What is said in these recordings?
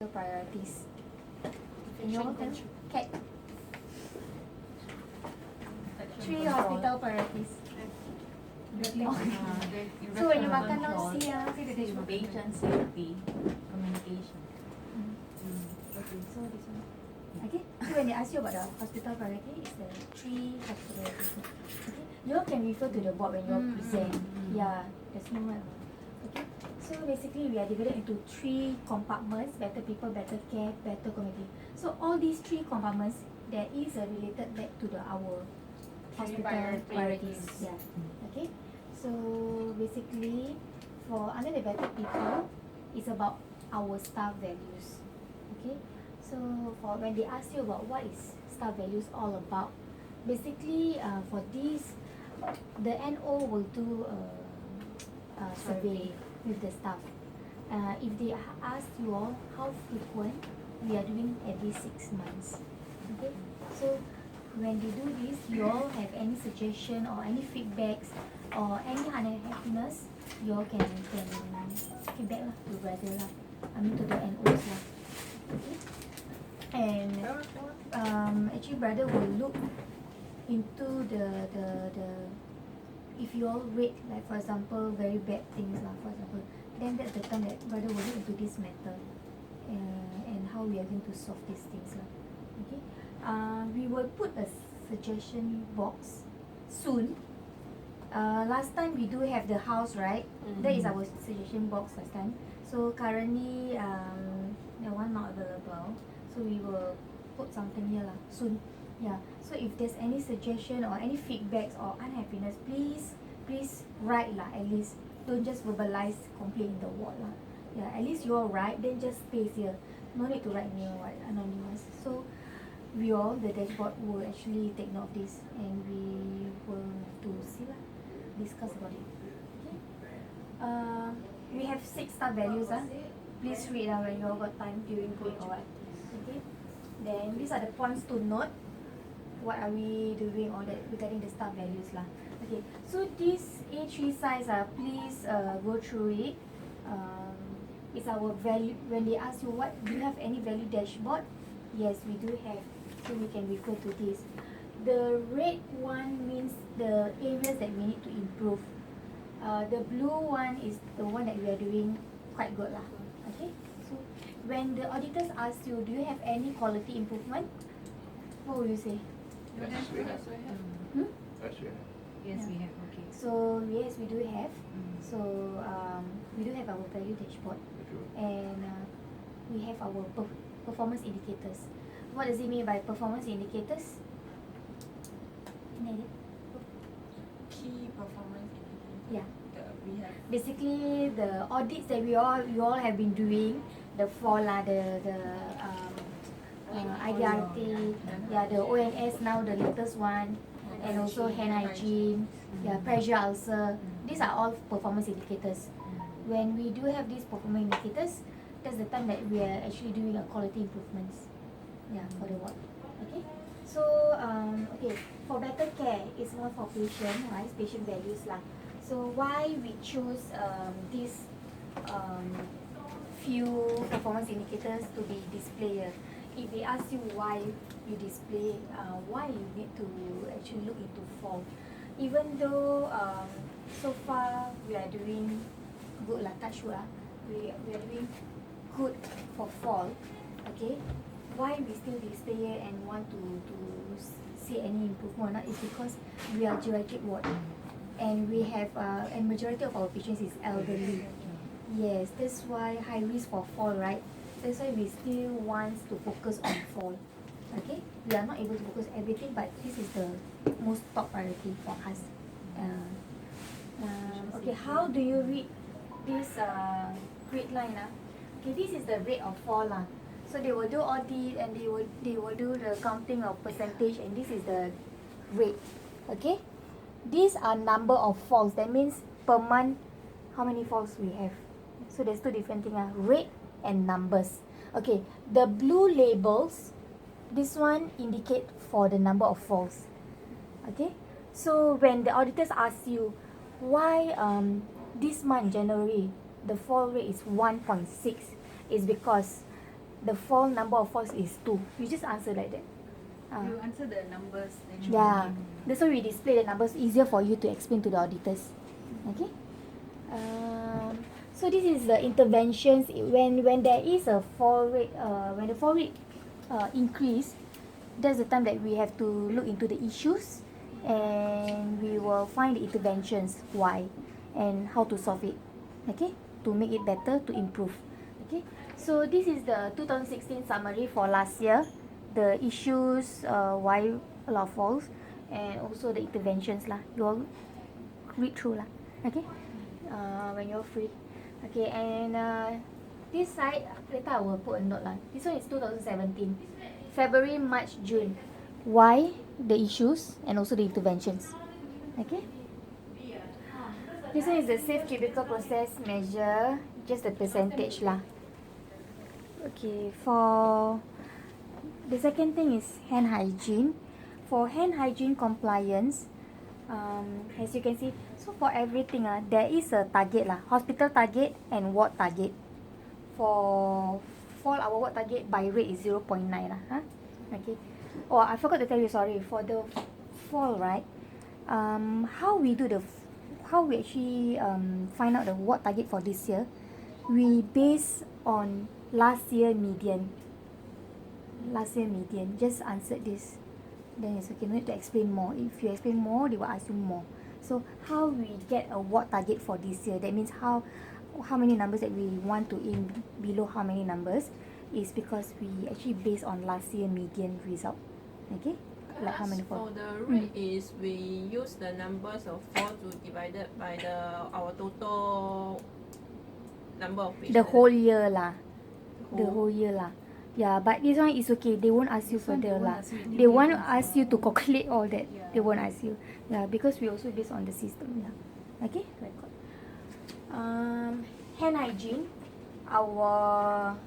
Your priorities. In your hotel, CAT. 3 hospital priorities. So when you makan now, see the dashboard. Patient safety, communication. Okay, so this one. Okay, so when they ask you about the hospital priority, it's the 3 hospital priorities. Okay, you all can refer to the board when you all present. Yeah, there's no one. Okay, so basically we are divided into 3 compartments: better people, better care, better community. So all these 3 compartments, there is a related back to our hospital priorities. Yeah. Okay, so basically for under the better people, it's about our staff values. Okay, so for when they ask you about what is staff values all about, basically for this, the NO will do a survey with the staff. If they ask you all how frequent, we are doing every 6 months. Okay, so when they do this, you all have any suggestion or any feedbacks or any unhappiness, you all can feedback lah to brother lah. I mean to the NOs lah. Okay, and actually brother will look into the if you all rate, like for example very bad things lah, for example, then that's the time that brother will look into this matter and how we are going to solve these things lah. Okay, we will put a suggestion box soon. Last time we do have the house, right? That is our suggestion box last time. So currently that one not available, so we will put something here lah soon. Yeah, so if there's any suggestion or any feedbacks or unhappiness, please write lah, at least. Don't just verbalize complain in the word lah. Yeah, at least you all write, then just paste here. No need to write near what anonymous. So we all, the dashboard, will actually take note of this and we will to see lah, discuss about it. Okay. We have 6 star values ah. Please read when you all got time during break or what. Okay. Then these are the points to note. What are we doing all that regarding the star values lah. Okay, so this A3 size please go through it. It's our value. When they ask you what, do you have any value dashboard? Yes, we do have, so we can refer to this. The red one means the areas that we need to improve. The blue one is the one that we are doing quite good lah. Okay, so when the auditors ask you, do you have any quality improvement, what will you say? Yes, we have. Hmm? Yes, we have. Yes, Yeah. we have. Okay. So yes, we do have. So we do have our value dashboard, and we have our performance indicators. What does it mean by performance indicators? Key performance indicators. Yeah. That we have. Basically, the audits that you all have been doing, the fall lah, the IDRT, yeah, the ONS now the latest one, and also hand hygiene, yeah, pressure ulcer. These are all performance indicators. When we do have these performance indicators, that's the time that we are actually doing a quality improvements, yeah, for the ward. Okay, so okay, for better care, it's more for patient, right? Patient values lah. So why we choose these few performance indicators to be displayed? If they ask you why you display, why you need to actually look into fall, even though so far we are doing good lah, touch wood lah, we are doing good for fall. Okay, why we still display and want to see any improvement or not is because we are geriatric ward and we have and majority of our patients is elderly. Yes, that's why high risk for fall, right? That's why we still want to focus on fall. Okay, we are not able to focus everything, but this is the most top priority for us. Okay, how do you read this grid line? Okay, this is the rate of fall lah. So they will do audit and they will do the counting of percentage, and this is the rate. Okay, these are number of falls. That means per month, how many falls we have. So there's 2 different things rate and numbers. Okay, the blue labels, this one indicate for the number of falls. Okay, so when the auditors ask you why this month January the fall rate is 1.6, is because the fall number of falls is 2. You just answer like that. You answer the numbers. Then you Yeah, that's why we display the numbers, easier for you to explain to the auditors. Okay. So this is the interventions when there is a fall rate. When the fall rate increase, that's the time that we have to look into the issues, and we will find the interventions why and how to solve it. Okay, to make it better, to improve. Okay, so this is the 2016 summary for last year. The issues, why a lot of falls, and also the interventions lah. You all read through lah. Okay, when you're free. Okay, and this side later I will put a note lah. This one is 2017, February, March, June. Why the issues and also the interventions. Okay. This one is the safe cubicle process measure, just the percentage lah. Okay, for the second thing is hand hygiene. For hand hygiene compliance, as you can see, so for everything there is a target lah, hospital target and ward target. For our ward target by rate is 0.9 lah. Okay. Oh, I forgot to tell you, sorry, for the fall, right? How we actually find out the ward target for this year? We base on last year median. Just answered this, then it's okay, no need to explain more. If you explain more, they will ask you more. So how we get a ward target for this year, that means how many numbers that we want to aim below how many numbers, is because we actually base on last year median result. Okay, like how many For fall. the rate is we use the numbers of 4 to divided by our total number of patients. The whole year lah. The Whole- whole year lah. Yeah, but this one is okay. They won't ask you This one further they won't lah. ask you They won't details, ask you to calculate all that. Yeah. They won't ask you. Yeah, because we also based on the system. Yeah. Okay, record. Hand hygiene. Our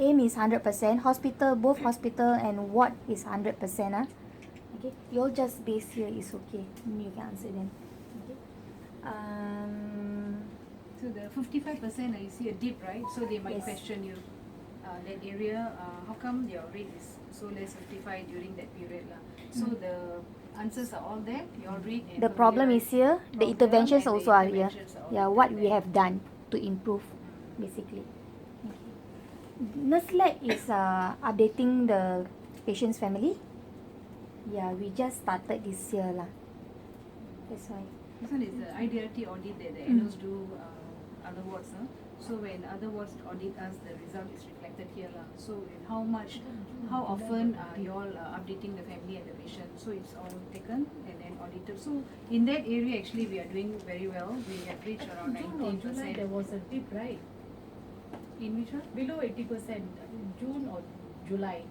aim is 100%. Hospital, both hospital and ward is 100%. Okay, you all just base here is okay. You can answer them. Okay. So the 55%, you see a dip, right? So they might Yes. question you. That area, how come your rate is so less 55 during that period lah? So the answers are all there. You all read. And The problem is here. The Problem interventions and the also are here. interventions are all Yeah, written what we there. have done to improve, basically. Okay. Nurse-led is updating the patient's family. Yeah, we just started this year lah. That's why. This one is the IDRT audit that the Mm. NOs do other wards. So when other wards audit us, the result is reflected here lah. So in how often you all updating the family and the patient. So it's all taken and then audited. So in that area actually we are doing very well. We have reached around June or July 19%. there was a dip, right? In which one? Below 80%. June or July.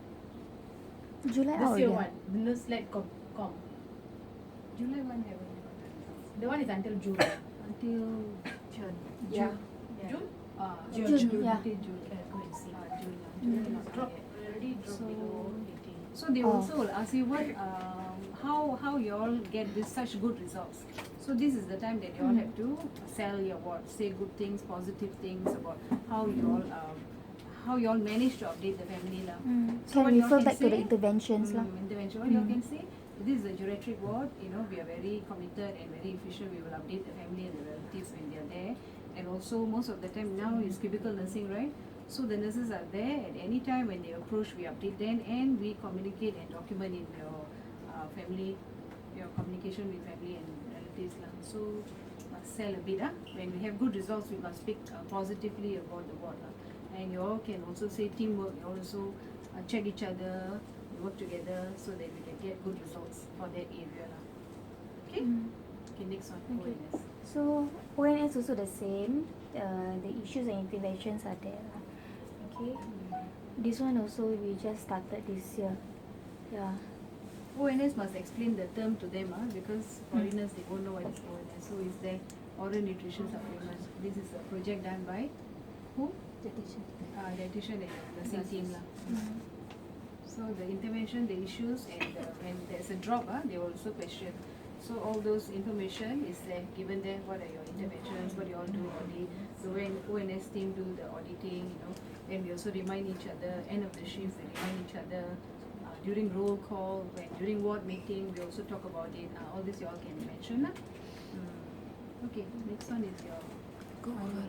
July This oh year yeah. one. Nurse-led com. July one haven't got the results. The one is until June. Until June. Yeah. June? June, yeah. Until June. Can go and see. June lah. July not Drop yet. already dropped So- below 80. So they Oh. also will ask you what, how you all get this such good results. So this is the time that you all have to sell your word, say good things, positive things about how you all manage to update the family lah. So Can what you all refer can back to the say- interventions lah. Intervention. What you all can say? This is a geriatric ward. We are very committed and very efficient. We will update the family and the relatives when they are there. And also most of the time now is cubicle nursing, right? So the nurses are there at any time when they approach, we update them and we communicate and document in your family, your communication with family and relatives lah. So must sell a bit When we have good results, we must speak positively about the ward lah. And you all can also say teamwork. You all also check each other, work together so that we can get good results for that area lah. Okay. Okay, next one. Okay. ONS. So ONS also the same. The issues and interventions are there lah. Okay. This one also we just started this year. Yeah. ONS must explain the term to them because foreigners they won't know what is ONS. So is there oral nutrition supplement. This is a project done by who? Dietitian and nursing team lah. So the intervention, the issues, and when there's a drop, they will also question. So all those information is there, given there. What are your interventions? What do you all do audit? So when ONS team do the auditing, and we also remind each other, end of the shift, we remind each other. During roll call, when during ward meeting, we also talk about it. All this you all can mention. Okay, next one is your Go over.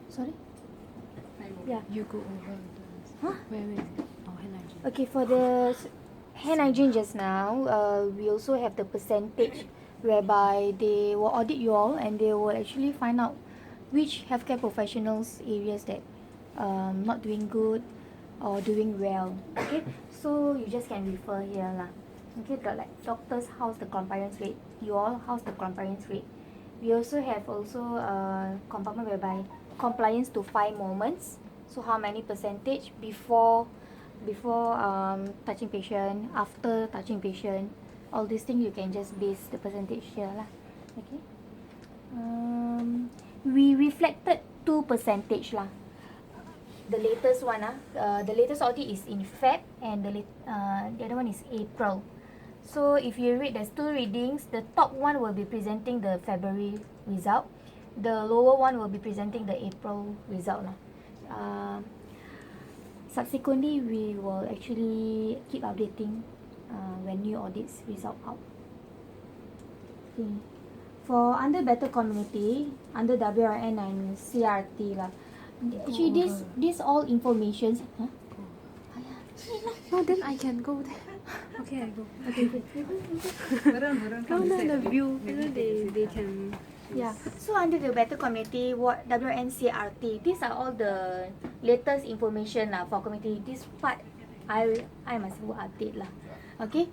Sorry? time. Yeah. You go over. Huh? Where is it? Oh, hand hygiene. Okay, for the hand hygiene just now, we also have the percentage whereby they will audit you all and they will actually find out which healthcare professionals areas that not doing good or doing well. Okay, so you just can refer here lah. Okay, like doctors, how's the compliance rate? You all, how's the compliance rate? We also have compartment whereby compliance to 5 moments. So how many percentage before touching patient, after touching patient, all these things you can just base the percentage here lah. Okay. We reflected 2% lah. The latest one the latest audit is in Feb and the other one is April. So if you read, there's 2 readings. The top one will be presenting the February result. The lower one will be presenting the April result lah. Subsequently, we will actually keep updating when new audits result out. Okay. For under better community, under WRN and CRT lah. Actually, this all informations. Huh? No, then I can go there. Okay, I go. Varun, No, come no, this the side. view. Maybe You know, they can. Yeah. So under the better community, what WRN CRT, these are all the latest information lah for community. This part, I must go update lah. Okay.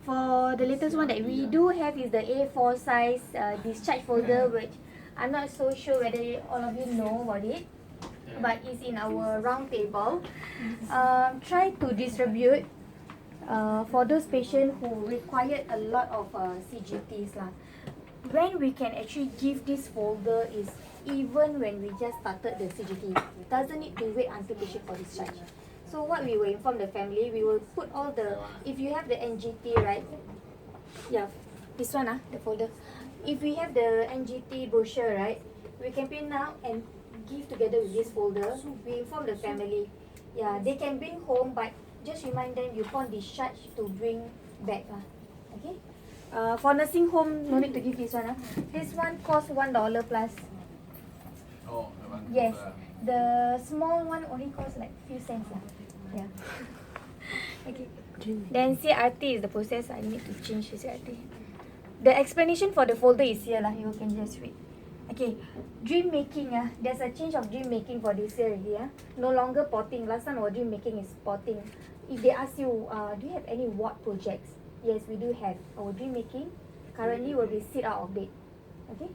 For the latest one that we do have is the A4 size discharge folder, which I'm not so sure whether all of you know about it, but it's in our round table. Try to distribute for those patients who required a lot of CGTs lah. When we can actually give this folder is even when we just started the CGT. Doesn't need to wait until patient for discharge. So what we will inform the family, we will put all the, if you have the NGT, right? Yeah, this one the folder. If we have the NGT brochure, right? We can print out and give together with this folder. We inform the family. Yeah, they can bring home, but just remind them you upon discharge to bring back lah. Okay. For nursing home, no need to give this one. This one costs $1 plus. Oh, that one. Yes, the small one only costs like few cents lah. Yeah. Okay. Then CRT is the process. I need to change the CRT. The explanation for the folder is here lah. You can just read. Okay. Dream making there's a change of dream making for this year already No longer potting. Last time our dream making is potting. If they ask you, do you have any ward projects? Yes, we do have. Our dream making currently will be sit out of bed. Okay.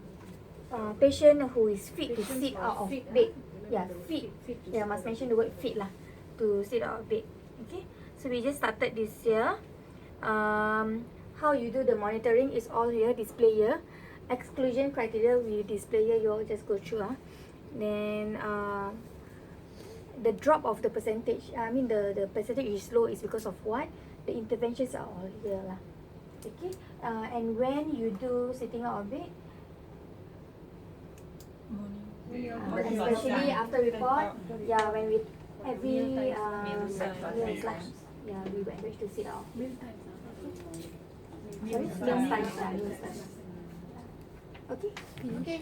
Patient who is fit to sit out of bed. Yeah, fit. Yeah, must mention the word fit lah, to sit out of bed. Okay. So we just started this year. How you do the monitoring is all here, display here. Exclusion criteria we display here. You all just go through. Then the drop of the percentage. I mean the percentage is low is because of what? The interventions are all here lah. Okay. And when you do sitting out of bed, especially after report, yeah, when we every meals lunch, yeah, we went to sit out. Meals times. Okay. Okay.